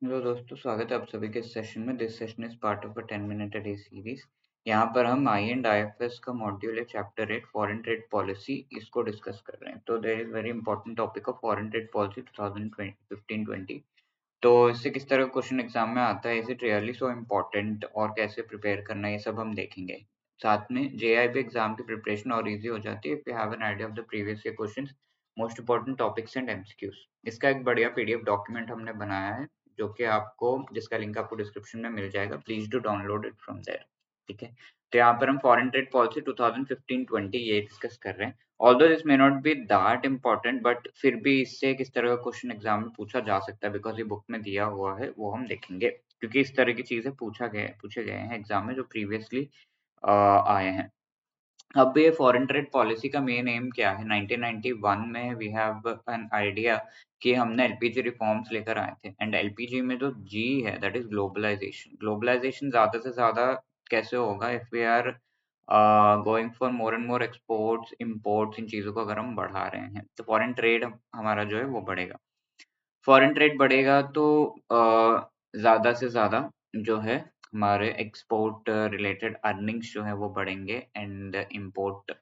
Hello दोस्तों, स्वागत है आप सभी के इस सेशन में। This session is part of a 10 minute a day series. यहाँ पर हम आई एंड आईएफएस का मॉड्यूल है चैप्टर 8 फॉरेन ट्रेड पॉलिसी, इसको डिस्कस कर रहे हैं। तो there is very important topic of foreign trade policy 2015-20। तो इससे किस तरह क्वेश्चन एग्जाम में आता है, is it really so important और कैसे प्रिपेयर करना है, ये सब हम देखेंगे। साथ में जेआईबी एग्जाम की प्रिपरेशन और इजी हो जाती है if you have an idea of the previous year questions, most important topics and MCQs. इसका एक बढ़िया पीडीएफ डॉक्यूमेंट हमने बनाया है जो कि आपको, जिसका लिंक आपको डिस्क्रिप्शन में मिल जाएगा। Please do download it from there. ठीक है, तो यहाँ पर हम फॉरेन ट्रेड पॉलिसी 2015-20 ये डिस्कस कर रहे हैं। Although this may not be that important, but फिर भी इससे किस तरह का क्वेश्चन एग्जाम में पूछा जा सकता है, बिकॉज ये बुक में दिया हुआ है, वो हम देखेंगे। क्योंकि इस तरह की चीजें पूछे गए हैं एग्जाम में जो प्रीवियसली आए हैं। अब ये फॉरेन ट्रेड पॉलिसी का मेन एम क्या है? 1991 में वी हैव एन आइडिया कि हमने एलपीजी रिफॉर्म्स लेकर आए थे, एंड एलपीजी में जो जी है दैट इज ग्लोबलाइजेशन। ग्लोबलाइजेशन ज्यादा से ज्यादा कैसे होगा? If we are going for more and more exports imports, इन चीजों को अगर हम बढ़ा रहे हैं तो फॉरेन ट्रेड हमारा जो है वो बढ़ेगा। फॉरेन ट्रेड बढ़ेगा तो ज़्यादा से ज़्यादा जो है हमारे एक्सपोर्ट रिलेटेड अर्निंग्स जो है वो बढ़ेंगे, एंड इम्पोर्ट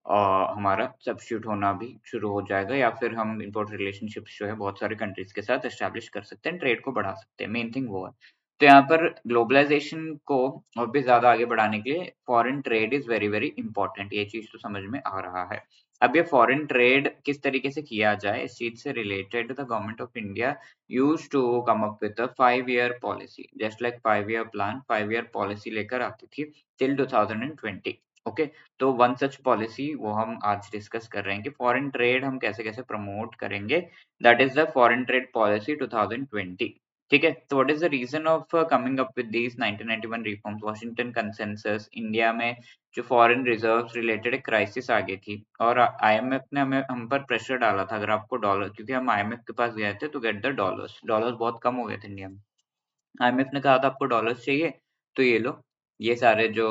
हमारा सब्स्टिट्यूट होना भी शुरू हो जाएगा, या फिर हम इम्पोर्ट रिलेशनशिप्स जो है बहुत सारे कंट्रीज के साथ एस्टेब्लिश कर सकते हैं, ट्रेड को बढ़ा सकते हैं। मेन थिंग वो है। तो यहाँ पर ग्लोबलाइजेशन को और भी ज़्यादा आगे बढ़ाने के लिए foreign trade is very very important. ये चीज़ तो समझ में आ रहा है। अब ये फॉरेन ट्रेड किस तरीके से किया जाए, इस चीज से related the government of India used to come up with a 5 year policy, just like 5 year plan, 5 year policy लेकर आती थी टिल 2020। ओके, तो वन सच पॉलिसी वो हम आज डिस्कस कर रहे हैं कि फॉरेन ट्रेड हम कैसे कैसे प्रमोट करेंगे। That is the foreign trade policy 2020। ठीक है, तो what is the reason of coming up with these 1991 reforms? Washington consensus, India में जो फॉरेन रिजर्व्स रिलेटेड एक क्राइसिस आ गई थी, और आईएमएफ ने हमें हम पर प्रेशर डाला था, अगर आपको डॉलर, क्योंकि हम आईएमएफ के पास गए थे to get the dollars. Dollars बहुत कम हो गए थे इंडिया में। आईएमएफ ने कहा था आपको डॉलर्स चाहिए तो ये लो, ये सारे जो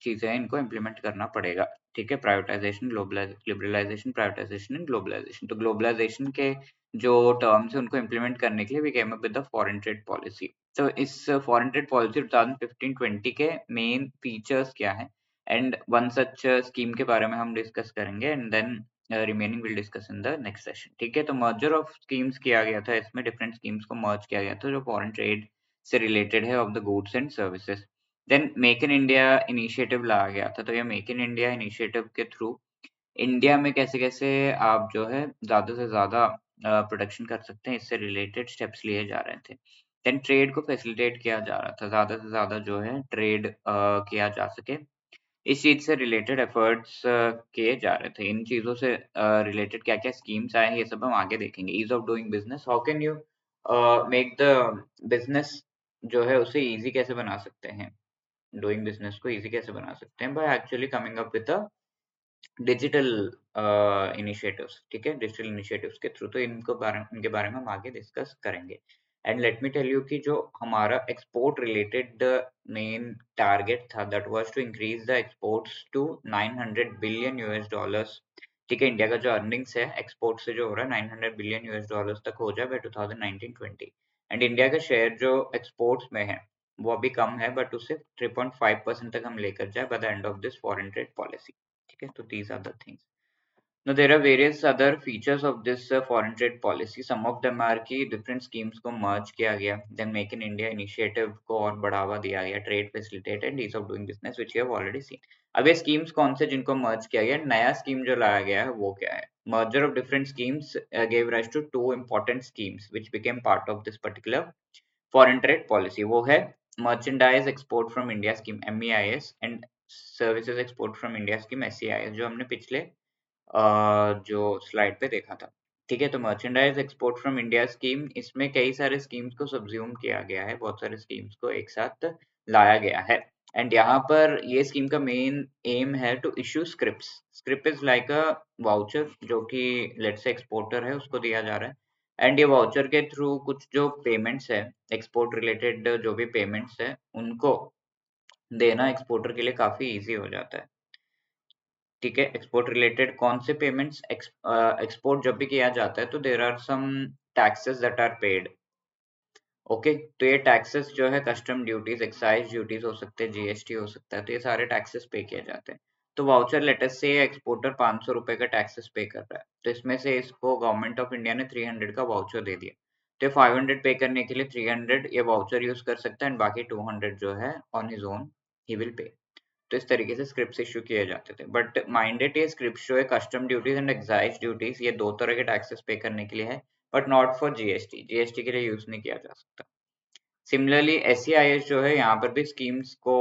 चीजें हैं इनको इम्प्लीमेंट करना पड़ेगा। ठीक है, privatisation, liberalisation, privatisation and globalisation. तो ग्लोबलाइजेशन के जो टर्म्स है उनको इम्प्लीमेंट करने के लिए we came up with the foreign trade policy. तो इस फॉरेन ट्रेड पॉलिसी 2015-20 के मेन फीचर्स क्या है, एंड वन सच स्कीम के बारे में हम डिस्कस करेंगे, and then remaining will discuss in the next session. ठीक है, तो मर्जर ऑफ स्कीम्स किया गया था, इसमें डिफरेंट स्कीम्स को मर्ज किया गया था जो फॉरेन ट्रेड से रिलेटेड है of the goods and services. Then make in India initiative लाया गया था। तो ये मेक इन इंडिया इनिशिएटिव के थ्रू इंडिया में कैसे कैसे आप जो है ज्यादा से ज्यादा प्रोडक्शन कर सकते हैं, इससे रिलेटेड स्टेप्स लिए जा रहे थे। देन ट्रेड को फैसिलिटेट किया जा रहा था, ज्यादा से ज्यादा जो है ट्रेड किया जा सके, इस चीज से रिलेटेड एफर्ट्स किए जा रहे थे। इन चीजों से रिलेटेड क्या क्या स्कीम्स आए हैं ये सब हम आगे देखेंगे। Ease of doing business, how can you make the business जो है उसे इजी कैसे बना सकते हैं, डूइंग बिजनेस को इजी कैसे बना सकते हैं, by actually coming up with digital initiatives. ठीक है, डिजिटल इनिशिएटिव्स के थ्रू, तो इनके बारे में हम आगे डिस्कस करेंगे। And let me tell you कि जो हमारा एक्सपोर्ट रिलेटेड मेन टारगेट था that was to increase the exports to 900 billion US dollars. ठीक है, इंडिया का जो अर्निंग्स है एक्सपोर्ट से जो हो रहा है 900 बिलियन यूएस डॉलर्स तक हो जाए बाय 2019-20। एंड इंडिया का शेयर जो एक्सपोर्ट्स में है वो अभी कम है, बट उसे 3.5% तक हम लेकर जाए by the end of this foreign trade policy. ठीक है, तो these are the things. Now there are various other features of this foreign trade policy. Some of them are कि different schemes को merge किया गया, then Make in India initiative को और बढ़ावा दिया गया, trade facilitate and ease of doing business which you have already seen. अब ये schemes कौन से जिनको merge किया गया, नया scheme जो लाया गया है वो क्या है? Merger of different schemes gave rise to two important schemes which became part of this particular foreign trade policy. वो है merchandise export from India scheme MEIS and services export from India scheme SEIS, जो हमने पिछले जो slide पे देखा था। ठीक है, तो merchandise export from India scheme, इसमें कई सारे स्कीम्स को सबज्यूम किया गया है, बहुत सारे स्कीम्स को एक साथ लाया गया है। एंड यहाँ पर ये स्कीम का मेन एम है to issue script. Script is like a voucher जो कि लेट से एक्सपोर्टर है उसको दिया जा रहा है, एंड ये वाउचर के थ्रू कुछ जो पेमेंट्स है, एक्सपोर्ट रिलेटेड जो भी पेमेंट्स है उनको देना एक्सपोर्टर के लिए काफी इजी हो जाता है। ठीक है, एक्सपोर्ट रिलेटेड कौन से पेमेंट्स, एक्सपोर्ट जब भी किया जाता है तो there are some taxes that are paid. Okay, तो ये टैक्सेस जो है कस्टम ड्यूटीज, एक्साइज ड्यूटीज हो सकते हैं, जीएसटी हो सकता है, तो ये सारे टैक्सेस पे किए जाते हैं। तो वाउचर लेटस से एक्सपोर्टर 500 रुपए का टैक्सेस पे कर रहा है, तो इसमें से इसको गवर्नमेंट ऑफ इंडिया ने 300 का वाउचर दे दिया, तो 500 पे करने के लिए 300 ये वाउचर यूज कर सकता है, एंड बाकी 200 जो है on his own he will pay. तो इस तरीके से स्क्रिप्ट्स इश्यू किए जाते थे, बट माइंडेड ये स्क्रिप्ट जो है custom duties and excise duties, ये दो तरह के टैक्सेस पे करने के लिए है, but not for GST. GST के लिए यूज नहीं किया जा सकता। सिमिलरली एसईआईएस जो है यहाँ पर भी स्कीम्स को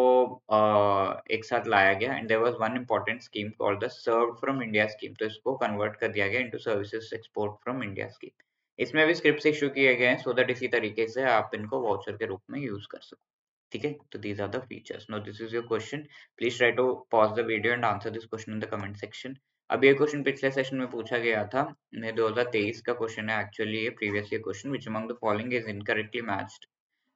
एक साथ लाया गया, and there was one important scheme called the serve from India scheme, तो इसको कन्वर्ट कर दिया गया into services export from India scheme. इसमें भी स्क्रिप्ट्स इशू किए गए हैं सो दैट इसी तरीके से आप इनको वाउचर के रूप में यूज कर सको। ठीक है, तो these are the features. Now this is your question, please try to pause the video and answer this question in the comment section. अब ये क्वेश्चन पिछले सेशन में पूछा गया था, ये 2023 का क्वेश्चन है एक्चुअली, ये previous year question, which among the following is incorrectly matched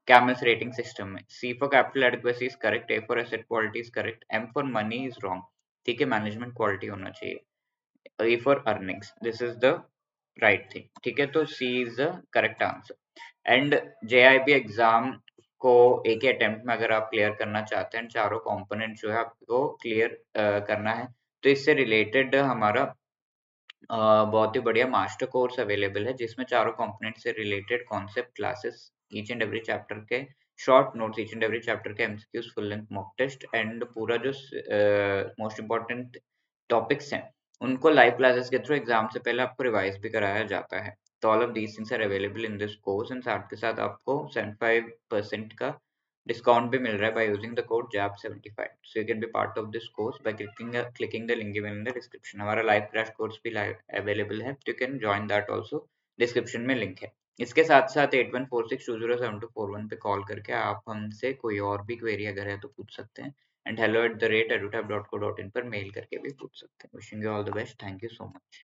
कैमस rating system में। C for capital adequacy is correct, A for asset quality is correct, M for money is wrong। ठीक है, management quality होना चाहिए। A for earnings, this is the right thing। ठीक है, तो C is the correct answer। And JIB exam को एक ही attempt में अगर आप क्लियर करना चाहते हैं, चारों कंपोनेंट जो है आपको क्लियर करना है, तो इससे रिलेटेड हमारा बहुत ही बढ़िया मास्टर कोर्स अवेलेबल है, जिसमें चारों कंपोनेंट से related concept classes, each and every chapter के short notes, each and every chapter के MCQs, full length mock test, and पूरा जो मोस्ट इंपॉर्टेंट टॉपिक्स हैं उनको लाइव क्लासेस के थ्रू एग्जाम से पहले आपको रिवाइज भी कराया जाता है। तो all of these things are available in this course, and साथ के साथ आपको 75% का डिस्काउंट भी मिल रहा है by using the code JAB75। So you can be part of this course by clicking the link given in the description। हमारा live crash course भी लाइव अवेलेबल है, तो you can join that also। Description में link है। इसके साथ साथ 8146207241 पे कॉल करके आप हमसे कोई और भी क्वेरी अगर है तो पूछ सकते हैं, एंड hello@edutap.co.in पर मेल करके भी पूछ सकते हैं। Wishing you all the best, thank you so much.